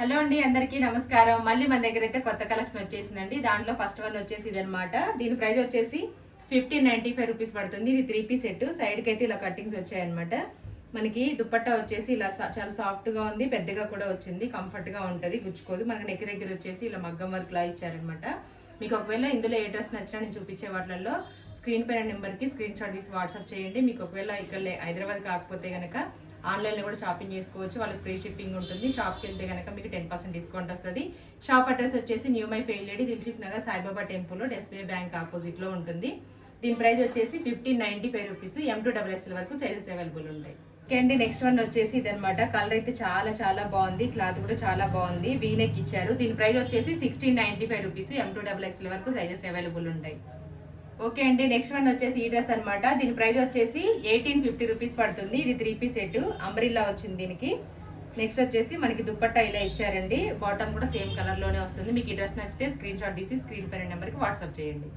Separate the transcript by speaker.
Speaker 1: Hello అండి, అందరికీ నమస్కారం. మళ్ళీ మన దగ్గర అయితే కొత్త కలెక్షన్ వచ్చేసిందండి. దాంట్లో ఫస్ట్ వన్ వచ్చేసి ఇదనమాట. దీని ప్రైస్ వచ్చేసి 1595 రూపీస్ పడుతుంది. ఇది 3 పీస్ సెట్. సైడ్ కి అయితే ఇలా కట్టింగ్స్ వచ్చాయన్నమాట. మనకి దుపట్టా వచ్చేసి ఇలా చాలా సాఫ్ట్ గా ఉంది, పెద్దగా కూడా వచ్చింది, కంఫర్ట్ గా ఉంటది, గుచ్చుకోదు. మనకి నెక్ దగ్గర వచ్చేసి ఇలా మగ్గం వర్క్ లా ఇచ్చారనమాట. మీకు ఒకవేళ ఇందులో ఏ డ్రెస్ నచ్చినా నేను చూపించే వాటిల్లో స్క్రీన్ పైన నెంబర్ కి స్క్రీన్ షాట్ తీసి వాట్సాప్ చేయండి. మీకు ఒకవేళ ఇక్కడ హైదరాబాద్ కాకపోతే గనక ఆన్లైన్ లో కూడా షాపింగ్ చేసుకోవచ్చు. వాళ్ళకి ఫ్రీ షిప్పింగ్ ఉంటుంది. షాప్కి వెళ్తే కనుక మీకు 10% డిస్కౌంట్ వస్తుంది. షాప్ అడ్రస్ వచ్చేసి New My Fair Lady, Dilsukhnagar, Saibaba temple, SBI bank opposite లో ఉంటుంది. దీని ప్రైస్ వచ్చేసి 1595 రూపీస్. M2XXL వరకు సైజెస్ అవైలబుల్ ఉంటాయి. ఓకే అండి, నెక్స్ట్ వన్ వచ్చేసి ఇదనమాట. కలర్ అయితే చాలా బాగుంది, క్లాత్ కూడా చాలా బాగుంది, వీనెక్ ఇచ్చారు. దీని ప్రైస్ వచ్చేసి 1695 రూపీస్. M2XXL వరకు సైజెస్ అవైలబుల్ ఉంటాయి. ఓకే అండి, నెక్స్ట్ వన్ వచ్చేసి ఈ డ్రెస్ అనమాట. దీని ప్రైస్ వచ్చేసి 1850 రూపీస్ పడుతుంది. ఇది 3 పీస్ సెట్, అంబ్రిల్లా వచ్చింది దీనికి. నెక్స్ట్ వచ్చేసి మనకి దుపట్టా ఇలా ఇచ్చారండి. బాటమ్ కూడా సేమ్ కలర్ లోనే వస్తుంది. మీకు ఈ డ్రెస్ నచ్చితే స్క్రీన్ షాట్ తీసి స్క్రీన్ పైన నెంబర్ కి వాట్సాప్ చేయండి.